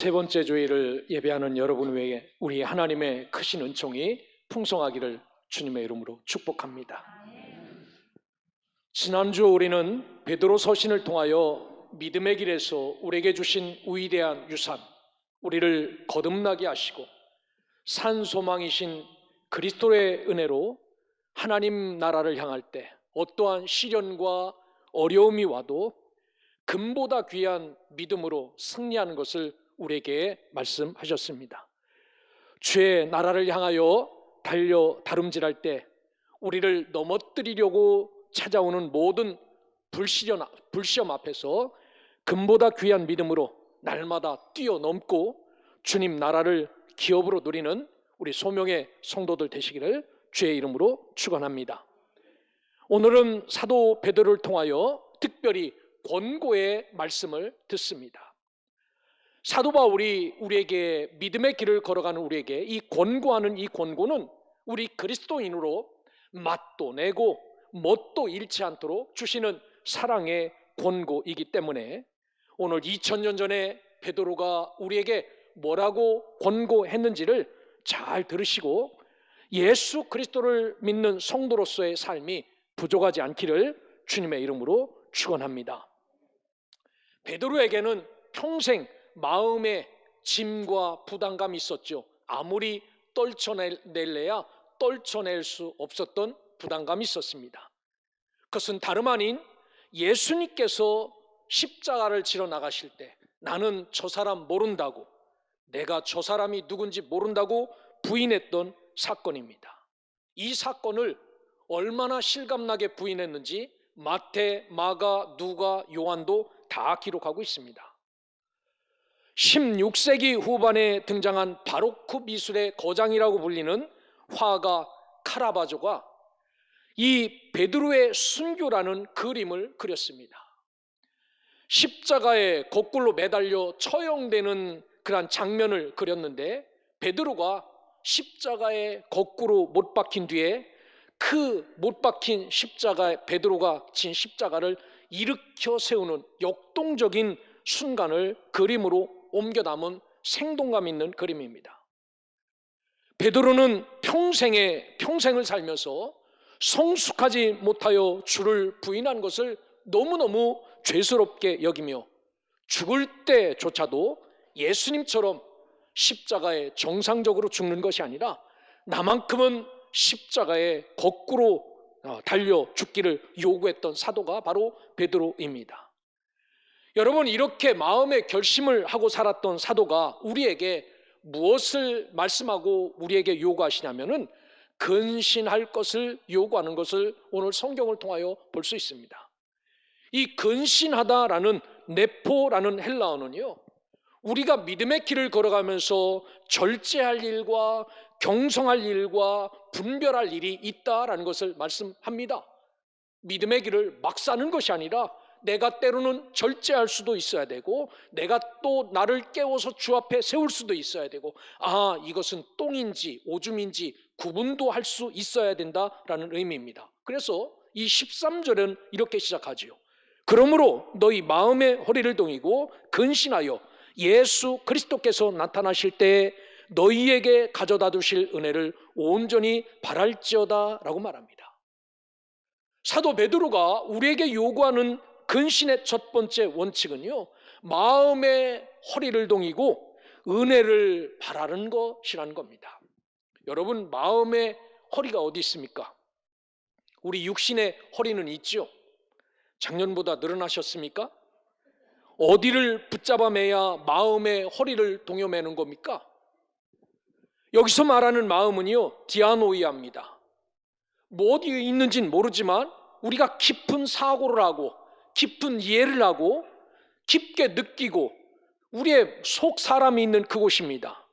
세 번째 주일을 예배하는 여러분 외에 우리 하나님의 크신 은총이 풍성하기를 주님의 이름으로 축복합니다. 지난주 우리는 베드로 서신을 통하여 믿음의 길에서 우리에게 주신 위대한 유산, 우리를 거듭나게 하시고 산 소망이신 그리스도의 은혜로 하나님 나라를 향할 때 어떠한 시련과 어려움이 와도 금보다 귀한 믿음으로 승리하는 것을 우리에게 말씀하셨습니다. 주의 나라를 향하여 달려 다름질할 때 우리를 넘어뜨리려고 찾아오는 모든 불시험 앞에서 금보다 귀한 믿음으로 날마다 뛰어넘고 주님 나라를 기업으로 누리는 우리 소명의 성도들 되시기를 주의 이름으로 축원합니다. 오늘은 사도 베드로를 통하여 특별히 권고의 말씀을 듣습니다. 사도 바울이 우리에게 믿음의 길을 걸어가는 우리에게 이 권고하는 이 권고는 우리 그리스도인으로 맛도 내고 멋도 잃지 않도록 주시는 사랑의 권고이기 때문에 오늘 2000년 전에 베드로가 우리에게 뭐라고 권고했는지를 잘 들으시고 예수 그리스도를 믿는 성도로서의 삶이 부족하지 않기를 주님의 이름으로 축원합니다. 베드로에게는 평생 마음의 짐과 부담감이 있었죠. 아무리 떨쳐낼래야 떨쳐낼 수 없었던 부담감이 있었습니다. 그것은 다름 아닌 예수님께서 십자가를 지러 나가실 때 나는 저 사람 모른다고, 내가 저 사람이 누군지 모른다고 부인했던 사건입니다. 이 사건을 얼마나 실감나게 부인했는지 마태, 마가, 누가, 요한도 다 기록하고 있습니다. 16세기 후반에 등장한 바로크 미술의 거장이라고 불리는 화가 카라바조가 이 베드로의 순교라는 그림을 그렸습니다. 십자가에 거꾸로 매달려 처형되는 그런 장면을 그렸는데 베드로가 십자가에 거꾸로 못 박힌 뒤에 그 못 박힌 십자가에 베드로가 진 십자가를 일으켜 세우는 역동적인 순간을 그림으로 옮겨 담은 생동감 있는 그림입니다. 베드로는 평생을 살면서 성숙하지 못하여 주를 부인한 것을 너무너무 죄스럽게 여기며 죽을 때조차도 예수님처럼 십자가에 정상적으로 죽는 것이 아니라 나만큼은 십자가에 거꾸로 달려 죽기를 요구했던 사도가 바로 베드로입니다. 여러분, 이렇게 마음의 결심을 하고 살았던 사도가 우리에게 무엇을 말씀하고 우리에게 요구하시냐면은 근신할 것을 요구하는 것을 오늘 성경을 통하여 볼 수 있습니다. 이 근신하다라는 네포라는 헬라어는요, 우리가 믿음의 길을 걸어가면서 절제할 일과 경성할 일과 분별할 일이 있다라는 것을 말씀합니다. 믿음의 길을 막 사는 것이 아니라 내가 때로는 절제할 수도 있어야 되고 내가 또 나를 깨워서 주 앞에 세울 수도 있어야 되고 이것은 똥인지 오줌인지 구분도 할 수 있어야 된다라는 의미입니다. 그래서 이 13절은 이렇게 시작하지요. 그러므로 너희 마음의 허리를 동이고 근신하여 예수 그리스도께서 나타나실 때에 너희에게 가져다 두실 은혜를 온전히 바랄지어다 라고 말합니다. 사도 베드로가 우리에게 요구하는 근신의 첫 번째 원칙은요, 마음의 허리를 동이고 은혜를 바라는 것이라는 겁니다. 여러분, 마음의 허리가 어디 있습니까? 우리 육신의 허리는 있죠. 작년보다 늘어나셨습니까? 어디를 붙잡아 매야 마음의 허리를 동여매는 겁니까? 여기서 말하는 마음은요, 디아노이아입니다. 뭐 어디에 있는지는 모르지만 우리가 깊은 사고를 하고 깊은 이해를 하고 깊게 느끼고 우리의 속 사람이 있는 그곳입니다.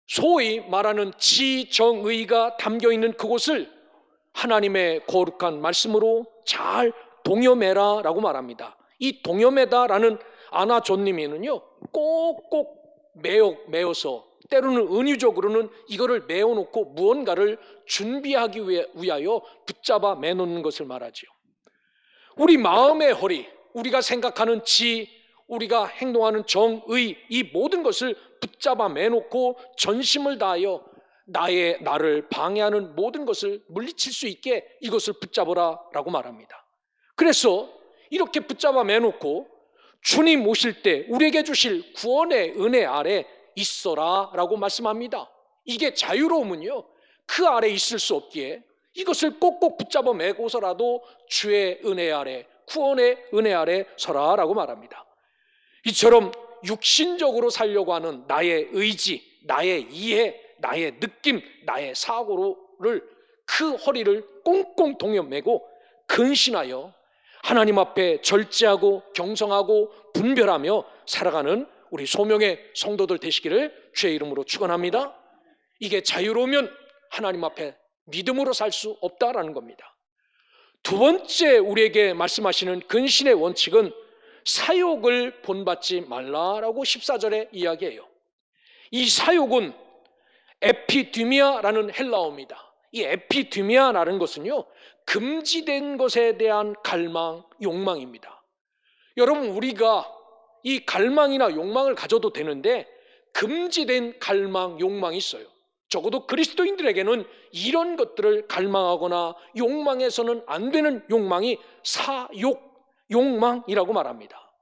소위 말하는 지정의가 담겨있는 그곳을 하나님의 거룩한 말씀으로 잘 동여매라 라고 말합니다. 이 동여매다라는 아나존님이는요, 꼭꼭 메어서 때로는 은유적으로는 이거를 메어놓고 무언가를 준비하기 위하여 붙잡아 매놓는 것을 말하지요. 우리 마음의 허리, 우리가 생각하는 지, 우리가 행동하는 정의, 이 모든 것을 붙잡아 매놓고 전심을 다하여 나를 방해하는 모든 것을 물리칠 수 있게 이것을 붙잡으라 라고 말합니다. 그래서 이렇게 붙잡아 매놓고 주님 오실 때 우리에게 주실 구원의 은혜 아래 있어라 라고 말씀합니다. 이게 자유로움은요, 그 아래 있을 수 없기에 이것을 꼭꼭 붙잡아 매고서라도 주의 은혜 아래, 구원의 은혜 아래 서라 라고 말합니다. 이처럼 육신적으로 살려고 하는 나의 의지, 나의 이해, 나의 느낌, 나의 사고를 그 허리를 꽁꽁 동여매고 근신하여 하나님 앞에 절제하고 경성하고 분별하며 살아가는 우리 소명의 성도들 되시기를 주의 이름으로 축원합니다. 이게 자유로우면 하나님 앞에 믿음으로 살 수 없다라는 겁니다. 두 번째 우리에게 말씀하시는 근신의 원칙은 사욕을 본받지 말라라고 14절에 이야기해요. 이 사욕은 에피디미아라는 헬라어입니다. 이 에피디미아라는 것은요, 금지된 것에 대한 갈망, 욕망입니다. 여러분, 우리가 이 갈망이나 욕망을 가져도 되는데 금지된 갈망, 욕망이 있어요. 적어도 그리스도인들에게는 이런 것들을 갈망하거나 욕망해서는 안 되는 욕망이 사욕, 욕망이라고 말합니다.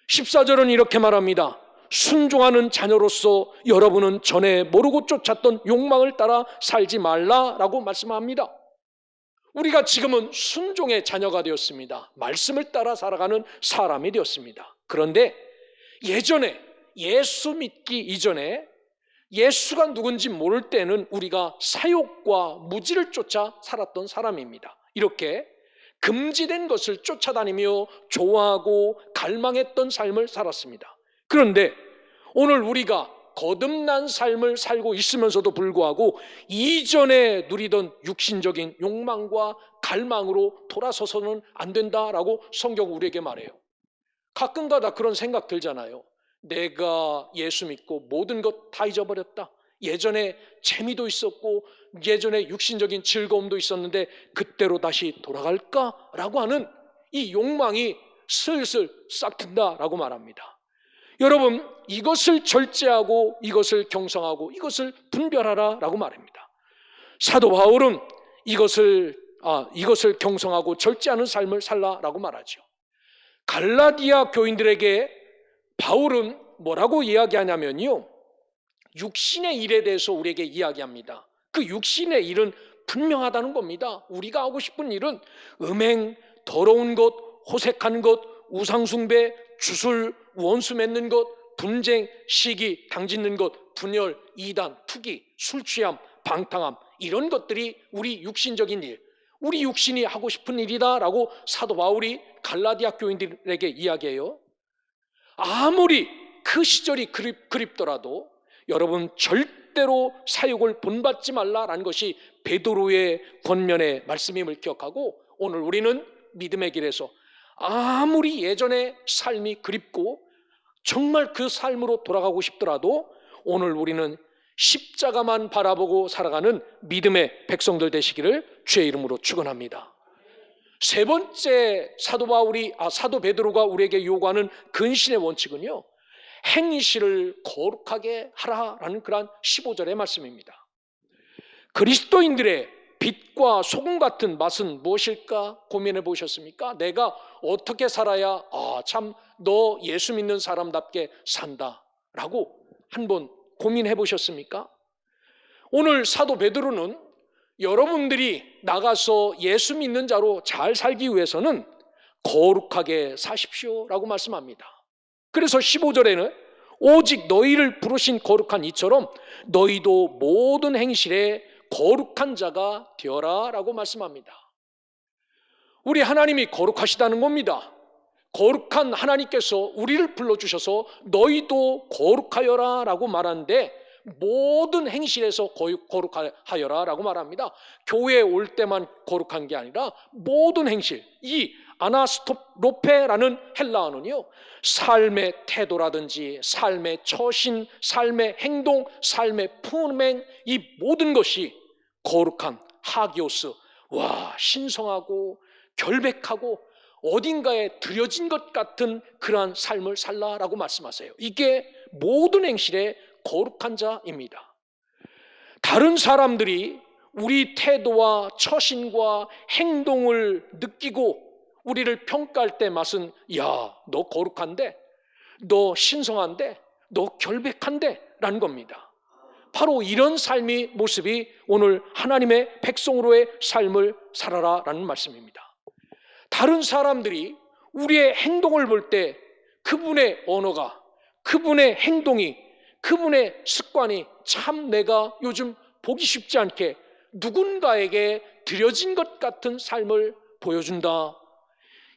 14절은 이렇게 말합니다. 순종하는 자녀로서 여러분은 전에 모르고 쫓았던 욕망을 따라 살지 말라라고 말씀합니다. 우리가 지금은 순종의 자녀가 되었습니다. 말씀을 따라 살아가는 사람이 되었습니다. 그런데 예전에 예수 믿기 이전에 예수가 누군지 모를 때는 우리가 사욕과 무지를 쫓아 살았던 사람입니다. 이렇게 금지된 것을 쫓아다니며 좋아하고 갈망했던 삶을 살았습니다. 그런데 오늘 우리가 거듭난 삶을 살고 있으면서도 불구하고 이전에 누리던 육신적인 욕망과 갈망으로 돌아서서는 안 된다라고 성경 우리에게 말해요. 가끔가다 그런 생각 들잖아요. 내가 예수 믿고 모든 것 다 잊어버렸다. 예전에 재미도 있었고 예전에 육신적인 즐거움도 있었는데 그때로 다시 돌아갈까라고 하는 이 욕망이 슬슬 싹튼다라고 말합니다. 여러분, 이것을 절제하고 이것을 경성하고 이것을 분별하라라고 말합니다. 사도 바울은 이것을 경성하고 절제하는 삶을 살라라고 말하죠. 갈라디아 교인들에게 바울은 뭐라고 이야기하냐면요, 육신의 일에 대해서 우리에게 이야기합니다. 그 육신의 일은 분명하다는 겁니다. 우리가 하고 싶은 일은 음행, 더러운 것, 호색하는 것, 우상숭배, 주술, 원수 맺는 것, 분쟁, 시기, 당짓는 것, 분열, 이단, 투기, 술취함, 방탕함, 이런 것들이 우리 육신적인 일, 우리 육신이 하고 싶은 일이다라고 사도 바울이 갈라디아 교인들에게 이야기해요. 아무리 그 시절이 그립더라도 여러분, 절대로 사욕을 본받지 말라라는 것이 베드로의 권면의 말씀임을 기억하고 오늘 우리는 믿음의 길에서 아무리 예전의 삶이 그립고 정말 그 삶으로 돌아가고 싶더라도 오늘 우리는 십자가만 바라보고 살아가는 믿음의 백성들 되시기를 주의 이름으로 축원합니다. 세 번째 사도 베드로가 우리에게 요구하는 근신의 원칙은요, 행실을 거룩하게 하라라는 그러한 15절의 말씀입니다. 그리스도인들의 빛과 소금 같은 맛은 무엇일까 고민해 보셨습니까? 내가 어떻게 살아야 참 너 예수 믿는 사람답게 산다라고 한번 고민해 보셨습니까? 오늘 사도 베드로는 여러분들이 나가서 예수 믿는 자로 잘 살기 위해서는 거룩하게 사십시오라고 말씀합니다. 그래서 15절에는 오직 너희를 부르신 거룩한 이처럼 너희도 모든 행실에 거룩한 자가 되어라 라고 말씀합니다. 우리 하나님이 거룩하시다는 겁니다. 거룩한 하나님께서 우리를 불러주셔서 너희도 거룩하여라 라고 말하는데 모든 행실에서 거룩하여라 라고 말합니다. 교회에 올 때만 거룩한 게 아니라 모든 행실, 이 아나스토로페라는 헬라어는요, 삶의 태도라든지 삶의 처신, 삶의 행동, 삶의 품행, 이 모든 것이 거룩한 하기오스, 신성하고 결백하고 어딘가에 들여진 것 같은 그러한 삶을 살라라고 말씀하세요. 이게 모든 행실의 거룩한 자입니다. 다른 사람들이 우리 태도와 처신과 행동을 느끼고 우리를 평가할 때 맛은, 야, 너 거룩한데, 너 신성한데, 너 결백한데 라는 겁니다. 바로 이런 삶의 모습이 오늘 하나님의 백성으로의 삶을 살아라 라는 말씀입니다. 다른 사람들이 우리의 행동을 볼 때 그분의 언어가, 그분의 행동이, 그분의 습관이 참 내가 요즘 보기 쉽지 않게 누군가에게 드려진 것 같은 삶을 보여준다.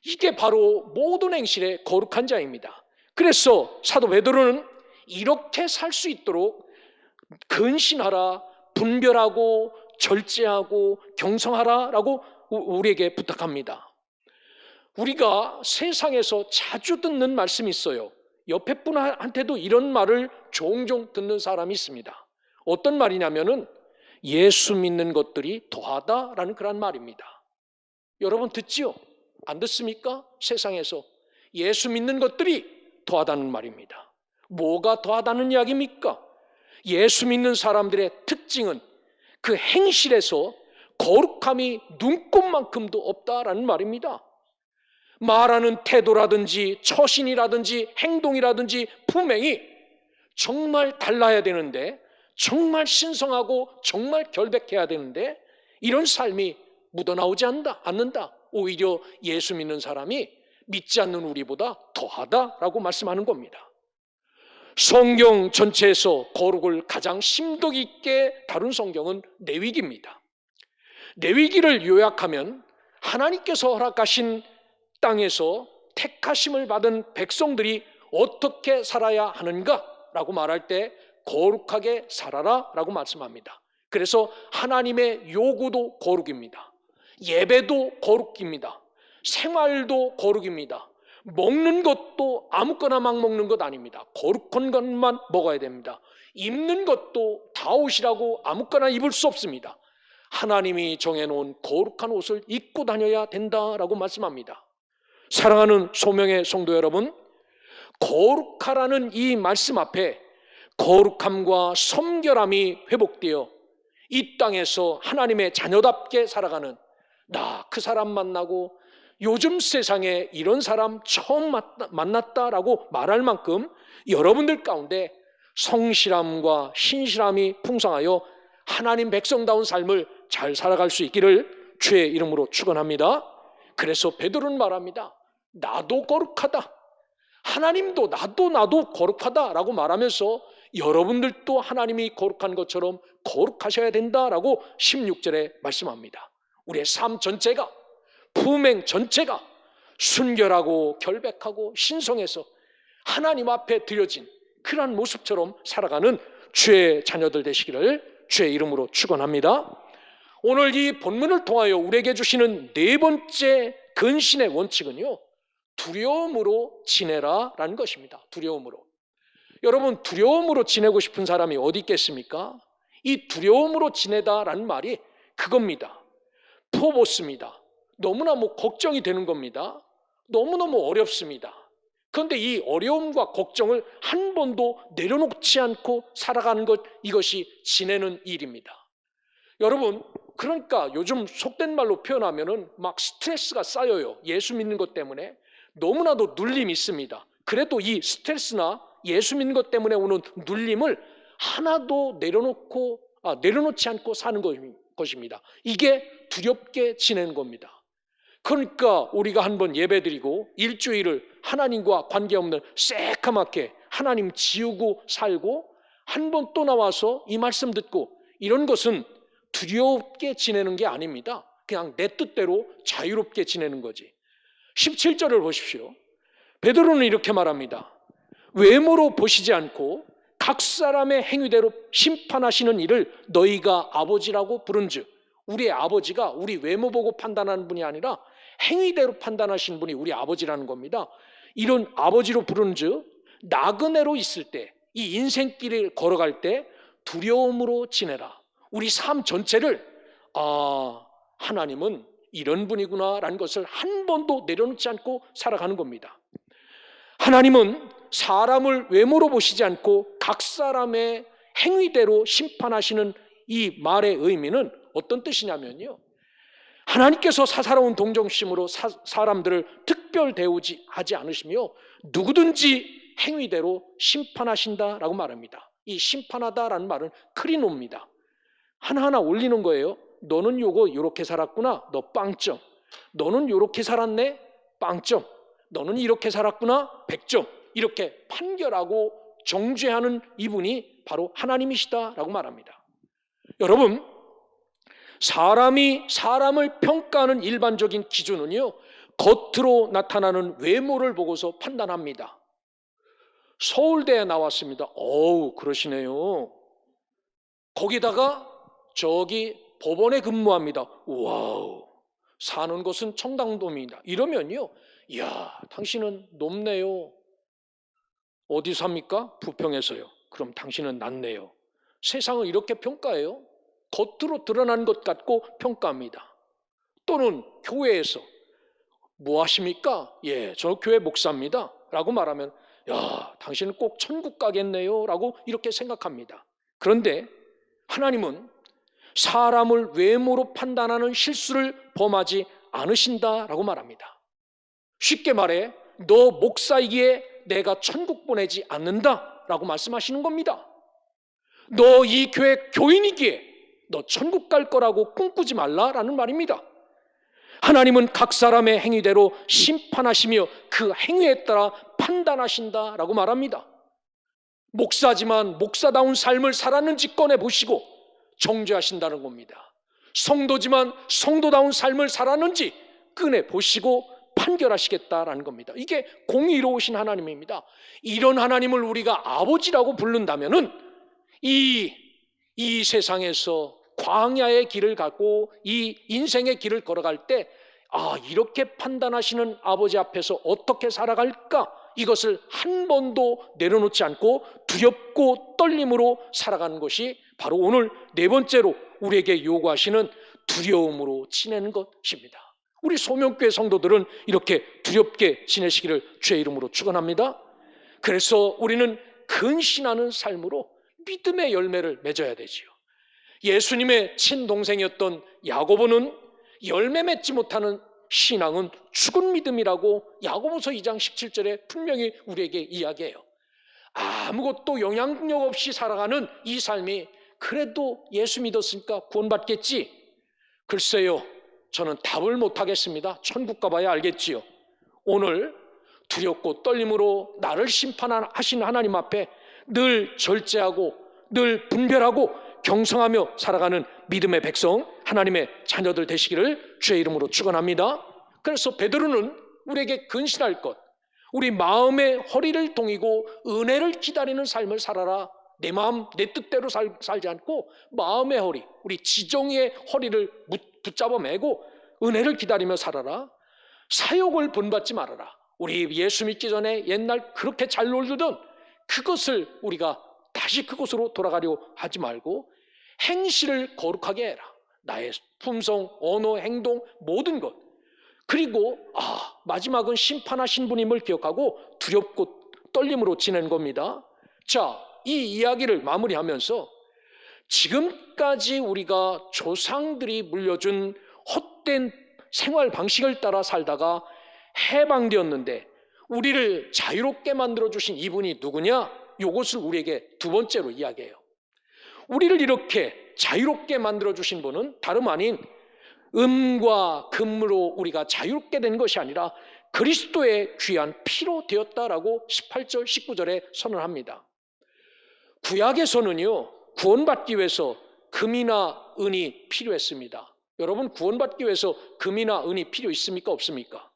이게 바로 모든 행실의 거룩한 자입니다. 그래서 사도 베드로는 이렇게 살 수 있도록 근신하라, 분별하고 절제하고 경성하라 라고 우리에게 부탁합니다. 우리가 세상에서 자주 듣는 말씀이 있어요. 옆에 분한테도 이런 말을 종종 듣는 사람이 있습니다. 어떤 말이냐면은 예수 믿는 것들이 더하다라는 그런 말입니다. 여러분 듣지요? 안 듣습니까? 세상에서 예수 믿는 것들이 더하다는 말입니다. 뭐가 더하다는 이야기입니까? 예수 믿는 사람들의 특징은 그 행실에서 거룩함이 눈꼽만큼도 없다라는 말입니다. 말하는 태도라든지 처신이라든지 행동이라든지 품행이 정말 달라야 되는데, 정말 신성하고 정말 결백해야 되는데 이런 삶이 묻어나오지 않는다. 오히려 예수 믿는 사람이 믿지 않는 우리보다 더하다라고 말씀하는 겁니다. 성경 전체에서 거룩을 가장 심도 있게 다룬 성경은 레위기입니다. 레위기를 요약하면 하나님께서 허락하신 땅에서 택하심을 받은 백성들이 어떻게 살아야 하는가라고 말할 때 거룩하게 살아라 라고 말씀합니다. 그래서 하나님의 요구도 거룩입니다. 예배도 거룩입니다. 생활도 거룩입니다. 먹는 것도 아무거나 막 먹는 것 아닙니다. 거룩한 것만 먹어야 됩니다. 입는 것도 다 옷이라고 아무거나 입을 수 없습니다. 하나님이 정해놓은 거룩한 옷을 입고 다녀야 된다라고 말씀합니다. 사랑하는 소명의 성도 여러분, 거룩하라는 이 말씀 앞에 거룩함과 섬결함이 회복되어 이 땅에서 하나님의 자녀답게 살아가는 나 그 사람 만나고 요즘 세상에 이런 사람 처음 만났다라고 말할 만큼 여러분들 가운데 성실함과 신실함이 풍성하여 하나님 백성다운 삶을 잘 살아갈 수 있기를 주의 이름으로 축원합니다. 그래서 베드로는 말합니다. 나도 거룩하다. 하나님도 나도 거룩하다라고 말하면서 여러분들도 하나님이 거룩한 것처럼 거룩하셔야 된다라고 16절에 말씀합니다. 우리의 삶 전체가, 품행 전체가 순결하고 결백하고 신성해서 하나님 앞에 드려진 그러한 모습처럼 살아가는 주의 자녀들 되시기를 주의 이름으로 축원합니다. 오늘 이 본문을 통하여 우리에게 주시는 네 번째 근신의 원칙은요, 두려움으로 지내라 라는 것입니다. 두려움으로. 여러분, 두려움으로 지내고 싶은 사람이 어디 있겠습니까? 이 두려움으로 지내다라는 말이 그겁니다. 포보스입니다. 너무나 걱정이 되는 겁니다. 너무너무 어렵습니다. 그런데 이 어려움과 걱정을 한 번도 내려놓지 않고 살아가는 것, 이것이 지내는 일입니다. 여러분, 그러니까 요즘 속된 말로 표현하면은 막 스트레스가 쌓여요. 예수 믿는 것 때문에 너무나도 눌림이 있습니다. 그래도 이 스트레스나 예수 믿는 것 때문에 오는 눌림을 하나도 내려놓지 않고 사는 것입니다. 이게 두렵게 지내는 겁니다. 그러니까 우리가 한번 예배드리고 일주일을 하나님과 관계없는 새까맣게 하나님 지우고 살고 한 번 또 나와서 이 말씀 듣고 이런 것은 두렵게 지내는 게 아닙니다. 그냥 내 뜻대로 자유롭게 지내는 거지. 17절을 보십시오. 베드로는 이렇게 말합니다. 외모로 보시지 않고 각 사람의 행위대로 심판하시는 이를 너희가 아버지라고 부른즉, 우리의 아버지가 우리 외모 보고 판단하는 분이 아니라 행위대로 판단하시는 분이 우리 아버지라는 겁니다. 이런 아버지로 부른즉 나그네로 있을 때, 이 인생길을 걸어갈 때 두려움으로 지내라. 우리 삶 전체를 하나님은 이런 분이구나라는 것을 한 번도 내려놓지 않고 살아가는 겁니다. 하나님은 사람을 외모로 보시지 않고 각 사람의 행위대로 심판하시는 이 말의 의미는 어떤 뜻이냐면요, 하나님께서 사사로운 동정심으로 사람들을 특별 대우하지 않으시며 누구든지 행위대로 심판하신다라고 말합니다. 이 심판하다라는 말은 크리노입니다. 하나하나 올리는 거예요. 너는 요렇게 살았구나, 너 빵점. 너는 요렇게 살았네, 빵점. 너는 이렇게 살았구나, 100점. 이렇게 판결하고 정죄하는 이분이 바로 하나님이시다라고 말합니다. 여러분, 사람이 사람을 평가하는 일반적인 기준은요, 겉으로 나타나는 외모를 보고서 판단합니다. 서울대에 나왔습니다. 어우, 그러시네요. 거기다가 저기 법원에 근무합니다. 와우, 사는 곳은 청담동입니다. 이러면요, 이야, 당신은 높네요. 어디 삽니까? 부평에서요. 그럼 당신은 낮네요. 세상을 이렇게 평가해요. 겉으로 드러난 것 같고 평가합니다. 또는 교회에서 뭐 하십니까? 예, 저 교회 목사입니다 라고 말하면, 야, 당신은 꼭 천국 가겠네요 라고 이렇게 생각합니다. 그런데 하나님은 사람을 외모로 판단하는 실수를 범하지 않으신다라고 말합니다. 쉽게 말해, 너 목사이기에 내가 천국 보내지 않는다라고 말씀하시는 겁니다. 너 이 교회 교인이기에 너 천국 갈 거라고 꿈꾸지 말라라는 말입니다. 하나님은 각 사람의 행위대로 심판하시며 그 행위에 따라 판단하신다라고 말합니다. 목사지만 목사다운 삶을 살았는지 꺼내보시고 정죄하신다는 겁니다. 성도지만 성도다운 삶을 살았는지 꺼내보시고 판결하시겠다라는 겁니다. 이게 공의로우신 하나님입니다. 이런 하나님을 우리가 아버지라고 부른다면은 이 세상에서 광야의 길을 가고 이 인생의 길을 걸어갈 때, 이렇게 판단하시는 아버지 앞에서 어떻게 살아갈까? 이것을 한 번도 내려놓지 않고 두렵고 떨림으로 살아가는 것이 바로 오늘 네 번째로 우리에게 요구하시는 두려움으로 지내는 것입니다. 우리 소명교회 성도들은 이렇게 두렵게 지내시기를 주의 이름으로 축원합니다. 그래서 우리는 근신하는 삶으로 믿음의 열매를 맺어야 되지요. 예수님의 친동생이었던 야고보는 열매 맺지 못하는 신앙은 죽은 믿음이라고 야고보서 2장 17절에 분명히 우리에게 이야기해요. 아무것도 영향력 없이 살아가는 이 삶이 그래도 예수 믿었으니까 구원받겠지? 글쎄요, 저는 답을 못하겠습니다. 천국 가봐야 알겠지요. 오늘 두렵고 떨림으로 나를 심판하신 하나님 앞에 늘 절제하고 늘 분별하고 경성하며 살아가는 믿음의 백성, 하나님의 자녀들 되시기를 주의 이름으로 축원합니다. 그래서 베드로는 우리에게 근신할 것, 우리 마음의 허리를 동이고 은혜를 기다리는 삶을 살아라. 내 마음 내 뜻대로 살지 않고 마음의 허리, 우리 지정의 허리를 붙잡아 매고 은혜를 기다리며 살아라. 사욕을 본받지 말아라. 우리 예수 믿기 전에 옛날 그렇게 잘 놀던 그것을 우리가 다시 그곳으로 돌아가려 하지 말고 행실을 거룩하게 해라. 나의 품성, 언어, 행동, 모든 것. 그리고 마지막은 심판하신 분임을 기억하고 두렵고 떨림으로 지내는 겁니다. 자, 이 이야기를 마무리하면서 지금까지 우리가 조상들이 물려준 헛된 생활 방식을 따라 살다가 해방되었는데 우리를 자유롭게 만들어주신 이분이 누구냐? 이것을 우리에게 두 번째로 이야기해요. 우리를 이렇게 자유롭게 만들어주신 분은 다름 아닌 음과 금으로 우리가 자유롭게 된 것이 아니라 그리스도의 귀한 피로 되었다라고 18절, 19절에 선언합니다. 구약에서는요, 구원받기 위해서 금이나 은이 필요했습니다. 여러분, 구원받기 위해서 금이나 은이 필요 있습니까? 없습니까?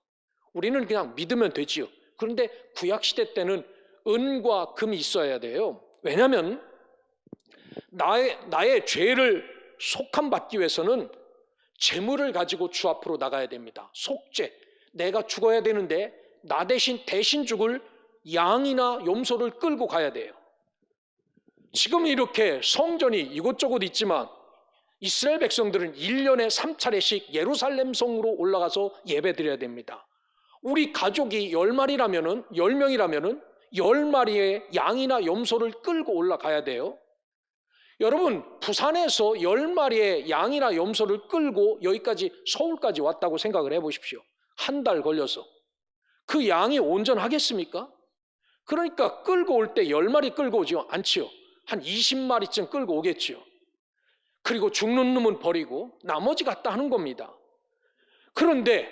우리는 그냥 믿으면 되지요. 그런데 구약시대 때는 은과 금이 있어야 돼요. 왜냐하면 나의 죄를 속함받기 위해서는 재물을 가지고 주 앞으로 나가야 됩니다. 속죄. 내가 죽어야 되는데 나 대신 죽을 양이나 염소를 끌고 가야 돼요. 지금 이렇게 성전이 이곳저곳 있지만 이스라엘 백성들은 1년에 3차례씩 예루살렘 성으로 올라가서 예배드려야 됩니다. 우리 가족이 10마리라면은 10명이라면은 10마리의 양이나 염소를 끌고 올라가야 돼요. 여러분, 부산에서 10마리의 양이나 염소를 끌고 여기까지 서울까지 왔다고 생각을 해보십시오. 한 달 걸려서. 그 양이 온전하겠습니까? 그러니까 끌고 올 때 10마리 끌고 오지 않지요. 한 20마리쯤 끌고 오겠지요. 그리고 죽는 놈은 버리고 나머지 갖다 하는 겁니다. 그런데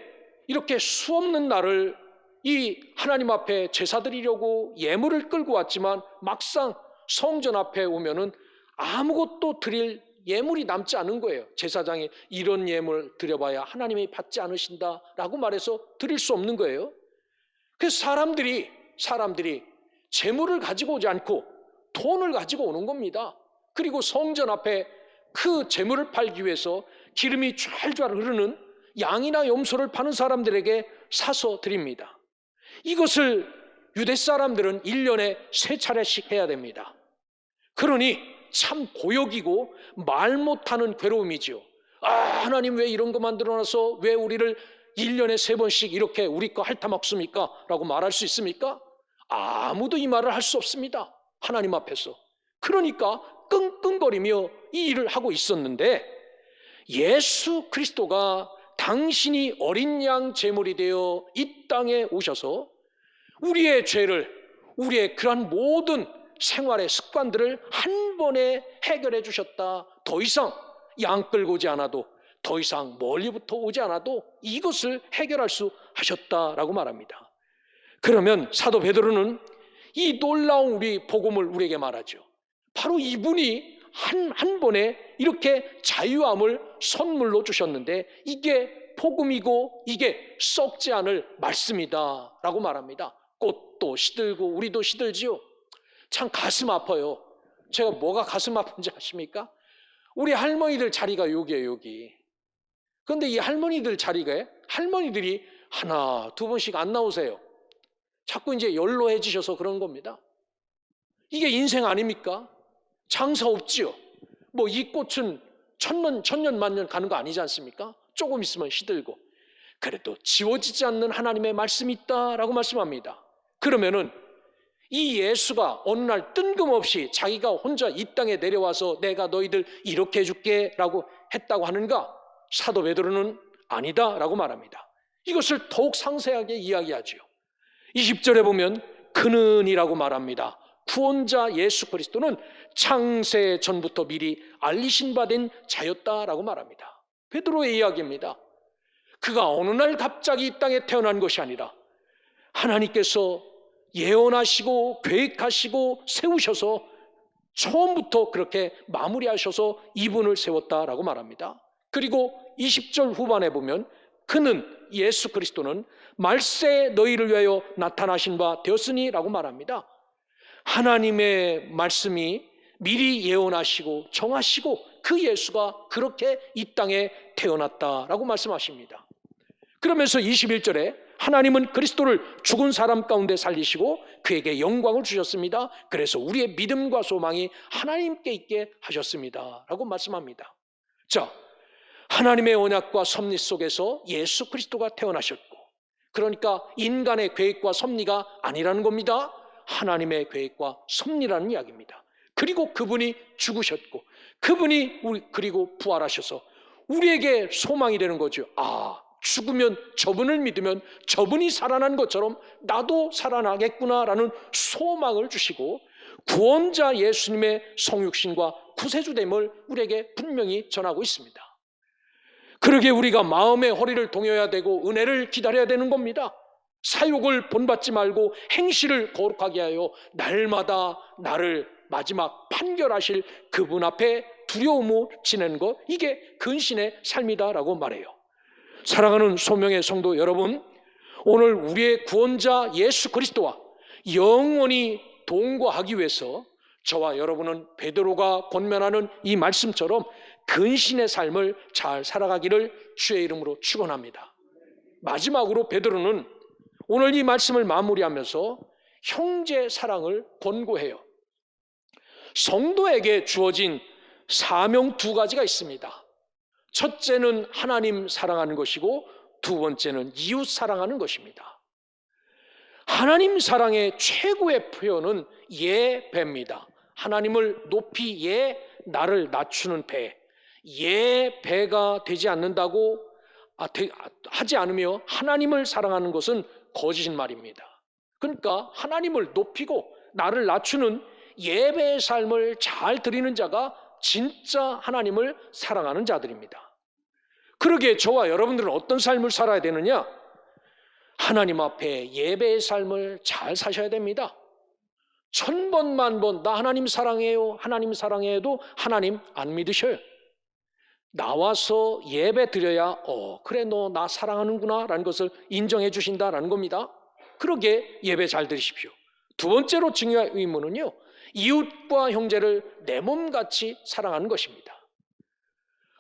이렇게 수없는 날을 이 하나님 앞에 제사 드리려고 예물을 끌고 왔지만 막상 성전 앞에 오면은 아무것도 드릴 예물이 남지 않은 거예요. 제사장이 이런 예물 드려봐야 하나님이 받지 않으신다라고 말해서 드릴 수 없는 거예요. 그래서 사람들이 재물을 가지고 오지 않고 돈을 가지고 오는 겁니다. 그리고 성전 앞에 그 재물을 팔기 위해서 기름이 좔좔 흐르는 양이나 염소를 파는 사람들에게 사서 드립니다. 이것을 유대 사람들은 1년에 3차례씩 해야 됩니다. 그러니 참 고역이고 말 못하는 괴로움이지요. 하나님 왜 이런 거 만들어놔서 왜 우리를 1년에 3번씩 이렇게 우리 거 핥아먹습니까? 라고 말할 수 있습니까? 아무도 이 말을 할 수 없습니다. 하나님 앞에서. 그러니까 끙끙거리며 이 일을 하고 있었는데 예수 그리스도가 당신이 어린 양 제물이 되어 이 땅에 오셔서 우리의 죄를, 우리의 그러한 모든 생활의 습관들을 한 번에 해결해 주셨다. 더 이상 양 끌고 오지 않아도, 더 이상 멀리부터 오지 않아도 이것을 해결할 수 하셨다라고 말합니다. 그러면 사도 베드로는 이 놀라운 우리 복음을 우리에게 말하죠. 바로 이분이 한 번에 이렇게 자유함을 선물로 주셨는데 이게 복음이고 이게 썩지 않을 말씀이다 라고 말합니다. 꽃도 시들고 우리도 시들지요. 참 가슴 아파요. 제가 뭐가 가슴 아픈지 아십니까? 우리 할머니들 자리가 여기예요, 여기. 그런데 이 할머니들 자리가 할머니들이 하나, 두 번씩 안 나오세요. 자꾸 이제 연로해지셔서 그런 겁니다. 이게 인생 아닙니까? 장사 없지요. 뭐 이 꽃은 천년 만년 가는 거 아니지 않습니까? 조금 있으면 시들고. 그래도 지워지지 않는 하나님의 말씀이 있다라고 말씀합니다. 그러면은 이 예수가 어느 날 뜬금없이 자기가 혼자 이 땅에 내려와서 내가 너희들 이렇게 해줄게 라고 했다고 하는가? 사도 베드로는 아니다라고 말합니다. 이것을 더욱 상세하게 이야기하지요. 20절에 보면 그는이라고 말합니다. 구원자 예수 그리스도는 창세 전부터 미리 알리신 바 된 자였다라고 말합니다. 베드로의 이야기입니다. 그가 어느 날 갑자기 이 땅에 태어난 것이 아니라 하나님께서 예언하시고 계획하시고 세우셔서 처음부터 그렇게 마무리하셔서 이분을 세웠다라고 말합니다. 그리고 20절 후반에 보면 그는 예수 그리스도는 말세에 너희를 위하여 나타나신 바 되었으니 라고 말합니다. 하나님의 말씀이 미리 예언하시고 정하시고 그 예수가 그렇게 이 땅에 태어났다라고 말씀하십니다. 그러면서 21절에 하나님은 그리스도를 죽은 사람 가운데 살리시고 그에게 영광을 주셨습니다. 그래서 우리의 믿음과 소망이 하나님께 있게 하셨습니다 라고 말씀합니다. 자, 하나님의 언약과 섭리 속에서 예수 그리스도가 태어나셨고, 그러니까 인간의 계획과 섭리가 아니라는 겁니다. 하나님의 계획과 섭리라는 이야기입니다. 그리고 그분이 죽으셨고 그분이 그리고 부활하셔서 우리에게 소망이 되는 거죠. 죽으면 저분을 믿으면 저분이 살아난 것처럼 나도 살아나겠구나라는 소망을 주시고 구원자 예수님의 성육신과 구세주됨을 우리에게 분명히 전하고 있습니다. 그러게 우리가 마음의 허리를 동여야 되고 은혜를 기다려야 되는 겁니다. 사욕을 본받지 말고 행실을 거룩하게 하여 날마다 나를 마지막 판결하실 그분 앞에 두려움을 지내는 것, 이게 근신의 삶이다라고 말해요. 사랑하는 소명의 성도 여러분, 오늘 우리의 구원자 예수 그리스도와 영원히 동거하기 위해서 저와 여러분은 베드로가 권면하는 이 말씀처럼 근신의 삶을 잘 살아가기를 주의 이름으로 축원합니다. 마지막으로 베드로는 오늘 이 말씀을 마무리하면서 형제 사랑을 권고해요. 성도에게 주어진 사명 두 가지가 있습니다. 첫째는 하나님 사랑하는 것이고 두 번째는 이웃 사랑하는 것입니다. 하나님 사랑의 최고의 표현은 예배입니다. 하나님을 높이 나를 낮추는 배. 예배가 되지 않는다고 하지 않으며 하나님을 사랑하는 것은 거짓인 말입니다. 그러니까 하나님을 높이고 나를 낮추는 예배의 삶을 잘 드리는 자가 진짜 하나님을 사랑하는 자들입니다. 그러기에 저와 여러분들은 어떤 삶을 살아야 되느냐? 하나님 앞에 예배의 삶을 잘 사셔야 됩니다. 1000번 만번 나 하나님 사랑해요, 하나님 사랑해도 하나님 안 믿으셔요. 나와서 예배 드려야 그래 너 나 사랑하는구나 라는 것을 인정해 주신다라는 겁니다. 그러기에 예배 잘 드리십시오. 두 번째로 중요한 의무는요, 이웃과 형제를 내 몸같이 사랑하는 것입니다.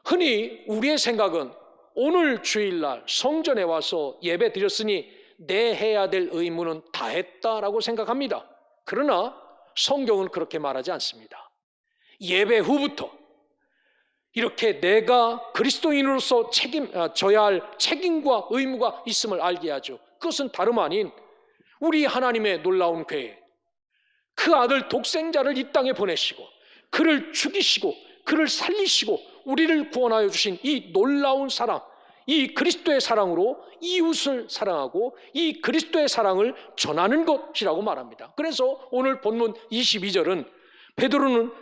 흔히 우리의 생각은 오늘 주일날 성전에 와서 예배 드렸으니 내 해야 될 의무는 다 했다라고 생각합니다. 그러나 성경은 그렇게 말하지 않습니다. 예배 후부터 이렇게 내가 그리스도인으로서 져야 할 책임과 의무가 있음을 알게 하죠. 그것은 다름 아닌 우리 하나님의 놀라운 계획, 그 아들 독생자를 이 땅에 보내시고 그를 죽이시고 그를 살리시고 우리를 구원하여 주신 이 놀라운 사랑, 이 그리스도의 사랑으로 이웃을 사랑하고 이 그리스도의 사랑을 전하는 것이라고 말합니다. 그래서 오늘 본문 22절은 베드로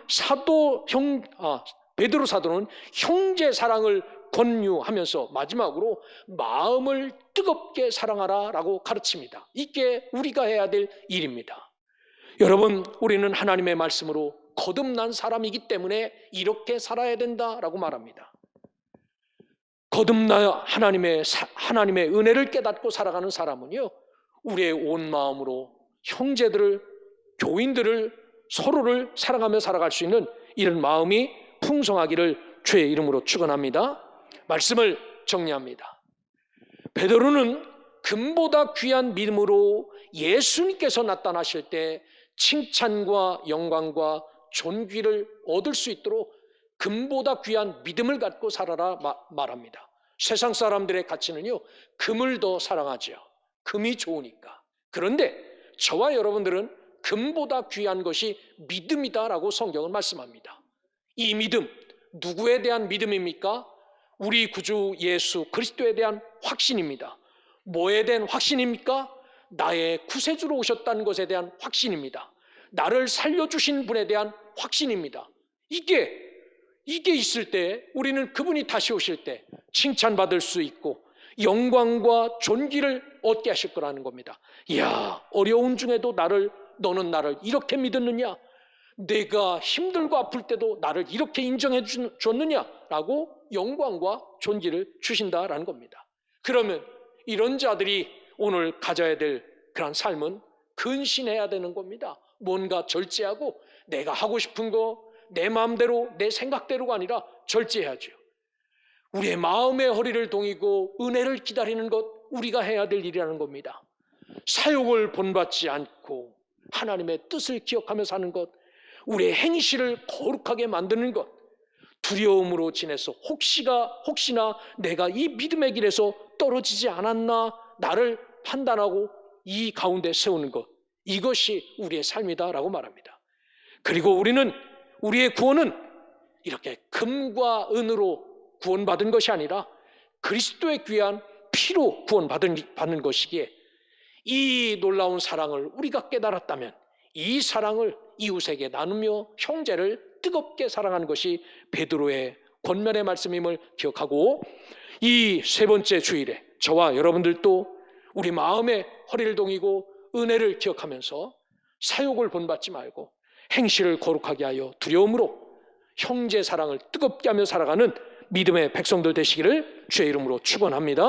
사도는 형제 사랑을 권유하면서 마지막으로 마음을 뜨겁게 사랑하라 라고 가르칩니다. 이게 우리가 해야 될 일입니다. 여러분, 우리는 하나님의 말씀으로 거듭난 사람이기 때문에 이렇게 살아야 된다라고 말합니다. 거듭나 하나님의 은혜를 깨닫고 살아가는 사람은요, 우리의 온 마음으로 형제들을, 교인들을, 서로를 사랑하며 살아갈 수 있는 이런 마음이 풍성하기를 주의 이름으로 축원합니다. 말씀을 정리합니다. 베드로는 금보다 귀한 믿음으로 예수님께서 나타나실 때 칭찬과 영광과 존귀를 얻을 수 있도록 금보다 귀한 믿음을 갖고 살아라 말합니다. 세상 사람들의 가치는요, 금을 더 사랑하죠. 금이 좋으니까. 그런데 저와 여러분들은 금보다 귀한 것이 믿음이다라고 성경은 말씀합니다. 이 믿음, 누구에 대한 믿음입니까? 우리 구주 예수 그리스도에 대한 확신입니다. 뭐에 대한 확신입니까? 나의 구세주로 오셨다는 것에 대한 확신입니다. 나를 살려주신 분에 대한 확신입니다. 이게 있을 때 우리는 그분이 다시 오실 때 칭찬받을 수 있고 영광과 존귀를 얻게 하실 거라는 겁니다. 이야, 어려운 중에도 너는 나를 이렇게 믿었느냐? 내가 힘들고 아플 때도 나를 이렇게 인정해 줬느냐라고 영광과 존귀를 주신다라는 겁니다. 그러면 이런 자들이 오늘 가져야 될 그런 삶은 근신해야 되는 겁니다. 뭔가 절제하고 내가 하고 싶은 거 내 마음대로 내 생각대로가 아니라 절제해야죠. 우리의 마음의 허리를 동이고 은혜를 기다리는 것, 우리가 해야 될 일이라는 겁니다. 사욕을 본받지 않고 하나님의 뜻을 기억하며 사는 것, 우리의 행실을 거룩하게 만드는 것, 두려움으로 지내서 혹시나 내가 이 믿음의 길에서 떨어지지 않았나 나를 판단하고 이 가운데 세우는 것, 이것이 우리의 삶이다라고 말합니다. 그리고 우리의 구원은 이렇게 금과 은으로 구원받은 것이 아니라 그리스도의 귀한 피로 구원받는 것이기에 이 놀라운 사랑을 우리가 깨달았다면 이 사랑을 이웃에게 나누며 형제를 뜨겁게 사랑하는 것이 베드로의 권면의 말씀임을 기억하고, 이 세 번째 주일에 저와 여러분들도 우리 마음의 허리를 동이고 은혜를 기억하면서 사욕을 본받지 말고 행실을 거룩하게 하여 두려움으로 형제 사랑을 뜨겁게 하며 살아가는 믿음의 백성들 되시기를 주의 이름으로 축원합니다.